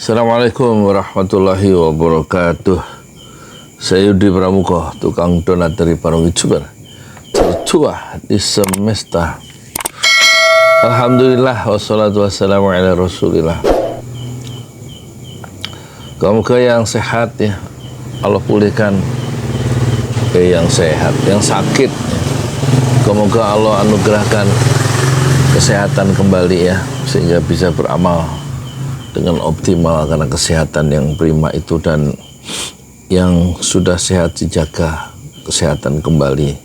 Assalamualaikum warahmatullahi wabarakatuh. Saya Yudi Pramuko, tukang donat dari Parung Youtuber tertua di semesta. Alhamdulillah, wassalatu wassalamu ala rasulillah. Semoga yang sehat ya Allah pulihkan, yang sehat, yang sakit semoga Allah anugerahkan kesehatan kembali ya, sehingga bisa beramal dengan optimal, karena kesehatan yang prima itu, dan yang sudah sehat dijaga kesehatan kembali,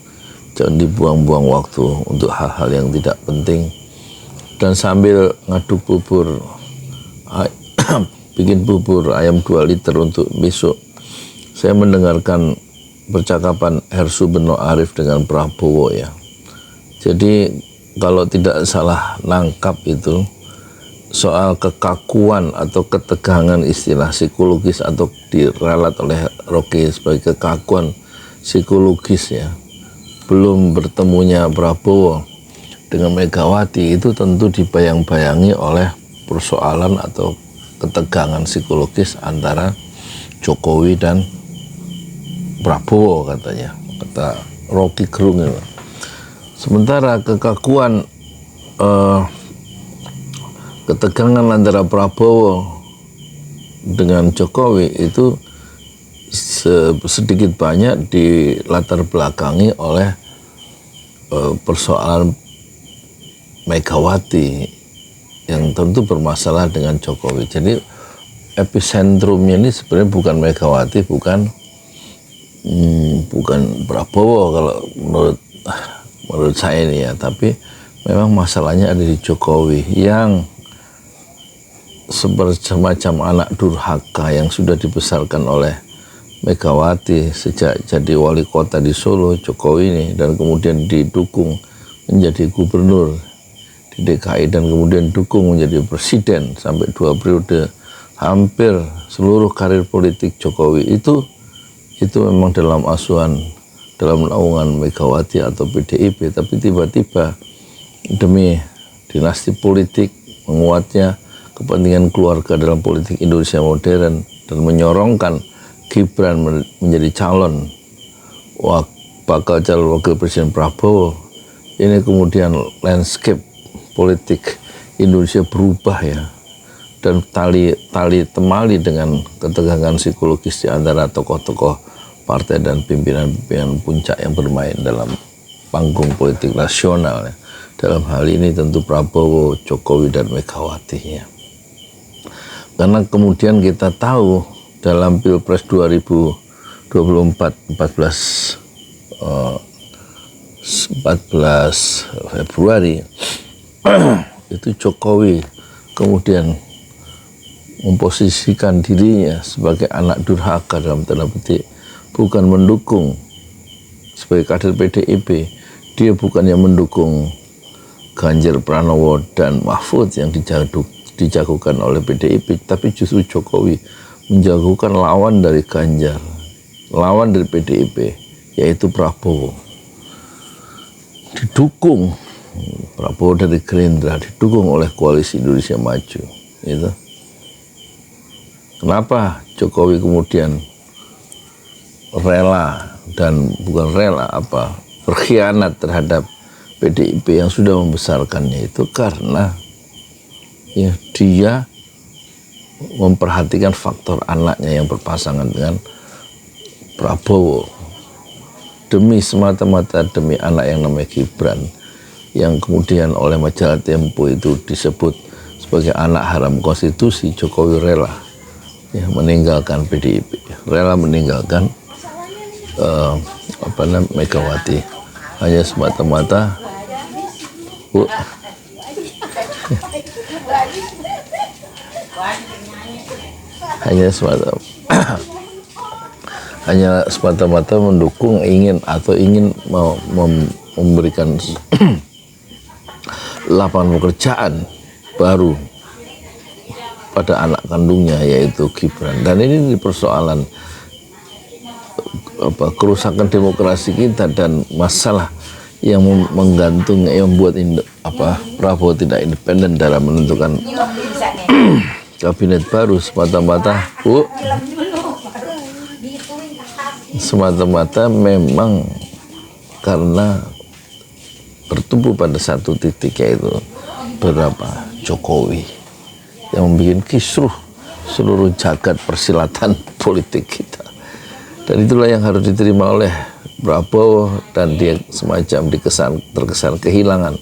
jangan dibuang-buang waktu untuk hal-hal yang tidak penting. Dan sambil ngaduk bubur, bikin bubur ayam 2 liter untuk besok, saya mendengarkan percakapan Hersu Beno Arif dengan Prabowo ya. Jadi kalau tidak salah nangkap itu soal kekakuan atau ketegangan, istilah psikologis atau diralat oleh Rocky sebagai kekakuan psikologis ya, belum bertemunya Prabowo dengan Megawati itu tentu dibayang-bayangi oleh persoalan atau ketegangan psikologis antara Jokowi dan Prabowo, katanya, kata Rocky Gerung itu. Sementara kekakuan ketegangan antara Prabowo dengan Jokowi itu sedikit banyak dilatar belakangi oleh persoalan Megawati yang tentu bermasalah dengan Jokowi. Jadi epicentrumnya ini sebenarnya bukan Megawati, bukan Prabowo kalau menurut saya ini ya, tapi memang masalahnya ada di Jokowi yang semacam anak durhaka yang sudah dibesarkan oleh Megawati sejak jadi wali kota di Solo, Jokowi ini, dan kemudian didukung menjadi gubernur di DKI, dan kemudian dukung menjadi presiden sampai 2 periode. Hampir seluruh karir politik Jokowi itu memang dalam asuhan, dalam naungan Megawati atau PDIP. Tapi tiba-tiba demi dinasti politik, menguatnya kepentingan keluarga dalam politik Indonesia modern, dan menyorongkan Gibran menjadi calon bakal calon wakil presiden Prabowo, ini kemudian landscape politik Indonesia berubah ya, dan tali temali dengan ketegangan psikologis di antara tokoh-tokoh partai dan pimpinan-pimpinan puncak yang bermain dalam panggung politik nasional ya. Dalam hal ini tentu Prabowo, Jokowi, dan Megawati ya. Karena kemudian kita tahu dalam Pilpres 2024 14 Februari itu Jokowi kemudian memposisikan dirinya sebagai anak durhaka dalam tanda petik, bukan mendukung sebagai kader PDIP. Dia bukannya mendukung Ganjar Pranowo dan Mahfud yang dijagokan oleh PDIP, tapi justru Jokowi menjagokan lawan dari Ganjar, lawan dari PDIP, yaitu Prabowo. Didukung Prabowo dari Gerindra, didukung oleh Koalisi Indonesia Maju. Itu. Kenapa Jokowi kemudian rela, dan bukan rela berkhianat terhadap PDIP yang sudah membesarkannya itu? Karena ya, dia memperhatikan faktor anaknya yang berpasangan dengan Prabowo, demi semata-mata demi anak yang namanya Gibran, yang kemudian oleh majalah Tempo itu disebut sebagai anak haram konstitusi. Jokowi rela ya meninggalkan PDIP, rela meninggalkan Megawati, hanya semata-mata hanya semata-mata mendukung, ingin memberikan lapangan pekerjaan baru pada anak kandungnya, yaitu Gibran. Dan ini persoalan kerusakan demokrasi kita, dan masalah yang menggantung, yang membuat Prabowo tidak independen dalam menentukan kabinet baru semata-mata memang karena bertumbuh pada satu titik, yaitu berapa Jokowi yang membuat kisruh seluruh jagat persilatan politik kita. Dan itulah yang harus diterima oleh Prabowo, dan dia semacam terkesan kehilangan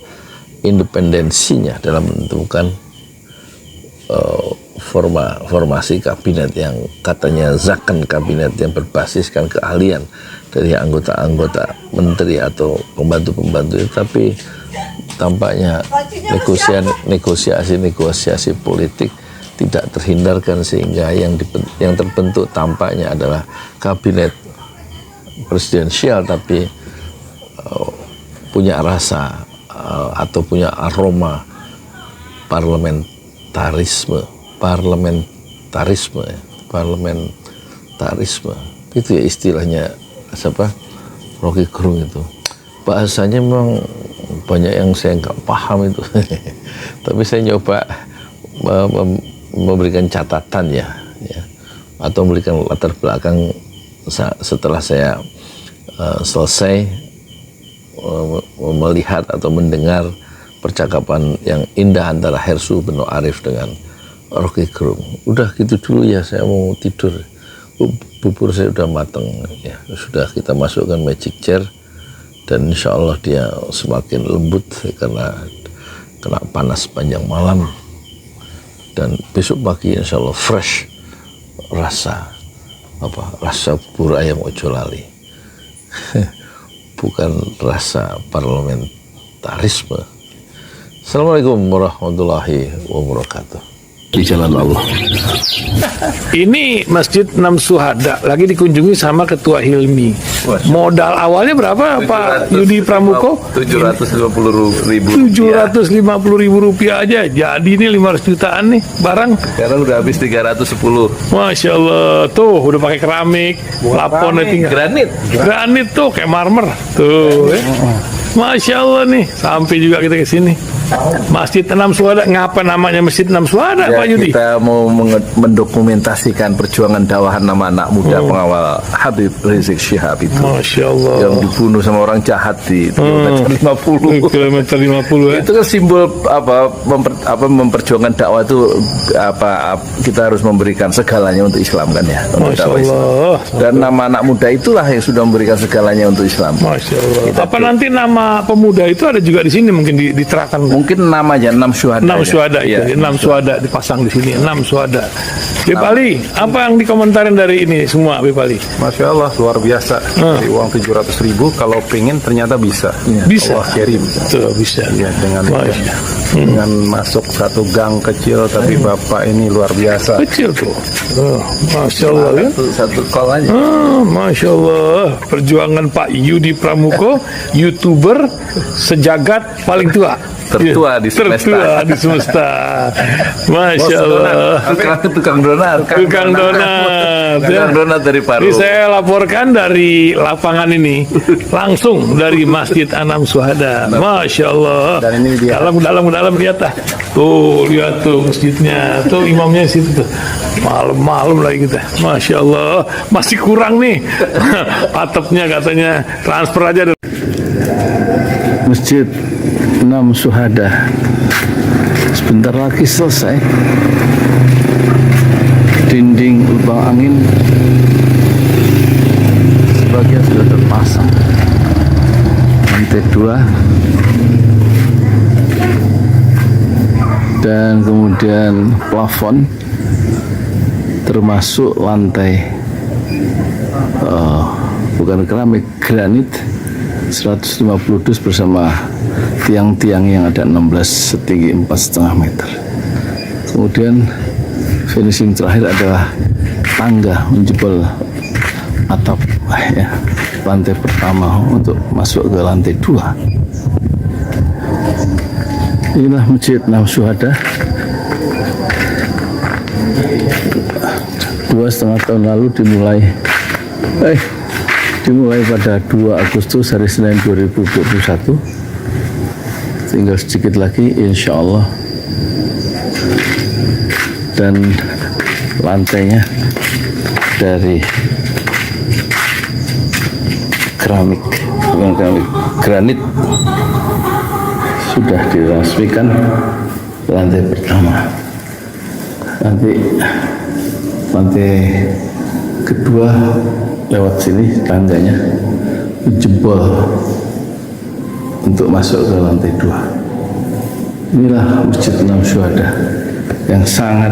independensinya dalam menentukan formasi kabinet yang katanya zakon kabinet yang berbasiskan keahlian dari anggota-anggota menteri atau pembantu-pembantu itu. Tapi tampaknya negosiasi politik tidak terhindarkan, sehingga yang terbentuk tampaknya adalah kabinet presidensial tapi punya rasa atau punya aroma parlamentarisme itu ya istilahnya siapa, Rocky Gerung itu. Bahasanya memang banyak yang saya nggak paham itu tapi saya nyoba memberikan catatan ya, atau memberikan latar belakang setelah saya selesai melihat atau mendengar percakapan yang indah antara Hersu Beno Arif dengan Rocky Gerung. Udah gitu dulu ya, saya mau tidur. Bubur saya udah matang ya, sudah kita masukkan magic chair, dan insya Allah dia semakin lembut karena kena panas panjang malam, dan besok pagi insya Allah fresh rasa bubur ayam ojo lali bukan rasa parlamentarisme. Assalamualaikum warahmatullahi wabarakatuh. Di jalan Allah. Ini Masjid Enam Syuhada lagi dikunjungi sama Ketua Hilmi. Modal awalnya berapa Pak Yudi Pramuko? 750.000. 750.000 rupiah aja. Jadi ini 500 jutaan nih barang. Sekarang udah habis 310. Masya Allah, tuh udah pakai keramik, plafonnya tinggal. Granit tuh kayak marmer. Tuh. Masya Allah nih, sampai juga kita ke sini. Masjid Enam Syuhada, ngapa namanya Masjid Enam Syuhada, ya, Pak Yudi? Kita mau mendokumentasikan perjuangan dakwah nama anak muda pengawal Habib Rizik Syihab itu. Masya Allah. Yang dibunuh sama orang jahat di kilometer 50. Kilometer 50 ya. Itu kan simbol memperjuangkan dakwah itu kita harus memberikan segalanya untuk Islam kan ya. Masya Allah. Dan nama anak muda itulah yang sudah memberikan segalanya untuk Islam. Masya Allah. Apa nanti nama pemuda itu ada juga di sini, mungkin diterangkan? Mungkin namanya 6 Syuhada. 6 Syuhada ya, 6 Syuhada dipasang di sini. 6 Syuhada. Bip Ali, apa yang dikomentarin dari ini semua, Bip Ali? Masya Allah, luar biasa. Dari uang 700.000, kalau pengen ternyata bisa. Bisa. Allah kirim. Tuh, bisa. Ya, dengan masuk satu gang kecil, tapi Bapak ini luar biasa. Kecil tuh. Masya Allah ya. Satu kol aja. Masya Allah. Perjuangan Pak Yudi Pramuko, YouTuber sejagat paling tua. Tertua di semesta. Tertua di semesta. Masya Allah. Tukang donat. Tukang donat. Tukang donat dari Paru. Ini saya laporkan dari lapangan ini, langsung dari Masjid Enam Syuhada. Masya Allah. Dan ini dia. Dalam lihat ah. Tuh lihat tuh masjidnya. Tuh imamnya di situ tuh. Malam-malam lagi kita. Masya Allah. Masih kurang nih. Atapnya katanya transfer aja. Masjid Enam Syuhada sebentar lagi selesai. Dinding lubang angin sebagian sudah terpasang, lantai 2, dan kemudian plafon termasuk lantai bukan keramik, granit 150 dus bersama tiang-tiang yang ada 16 setinggi 4,5 meter. Kemudian finishing terakhir adalah tangga menjebol atap ya, lantai pertama untuk masuk ke lantai 2. Inilah Masjid Enam Syuhada. 2,5 tahun lalu dimulai pada 2 Agustus hari Senin 2021. Tinggal sedikit lagi insya Allah dan lantainya dari keramik, bukan keramik, granit. Sudah diresmikan lantai pertama. Nanti lantai kedua lewat sini tangganya jebol untuk masuk ke lantai 2. Inilah Masjid 6 Syuhada yang sangat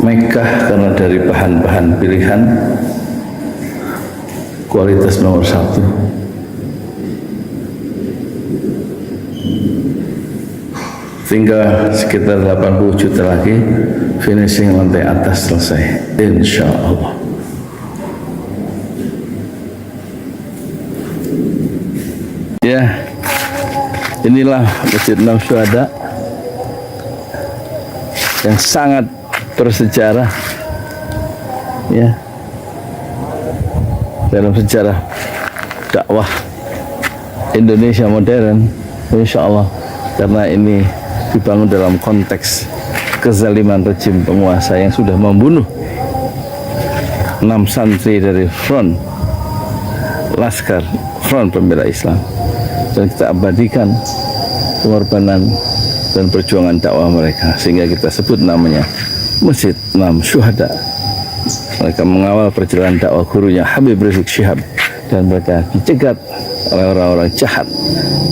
megah karena dari bahan-bahan pilihan kualitas nomor 1. Tinggal sekitar 80 juta lagi finishing lantai atas selesai, insya Allah. Ya, inilah Masjid 6 Syuhada yang sangat bersejarah, ya, dalam sejarah dakwah Indonesia modern, insya Allah, karena ini dibangun dalam konteks kezaliman rejim penguasa yang sudah membunuh 6 santri dari front Laskar Front Pembela Islam, dan kita abadikan pengorbanan dan perjuangan dakwah mereka sehingga kita sebut namanya Masjid 6 Syuhada. Mereka mengawal perjalanan dakwah gurunya Habib Rizik Syihab dan mereka dicegat oleh orang-orang jahat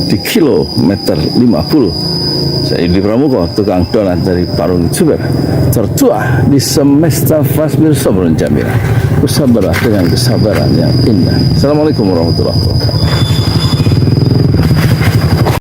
di kilometer 50. Saya Yudi Pramuko, tukang donat dari Parung Suber, tertua di semesta Fasbir Sabrun Jamila. Bersabarlah dengan kesabaran yang indah. Assalamualaikum warahmatullahi wabarakatuh.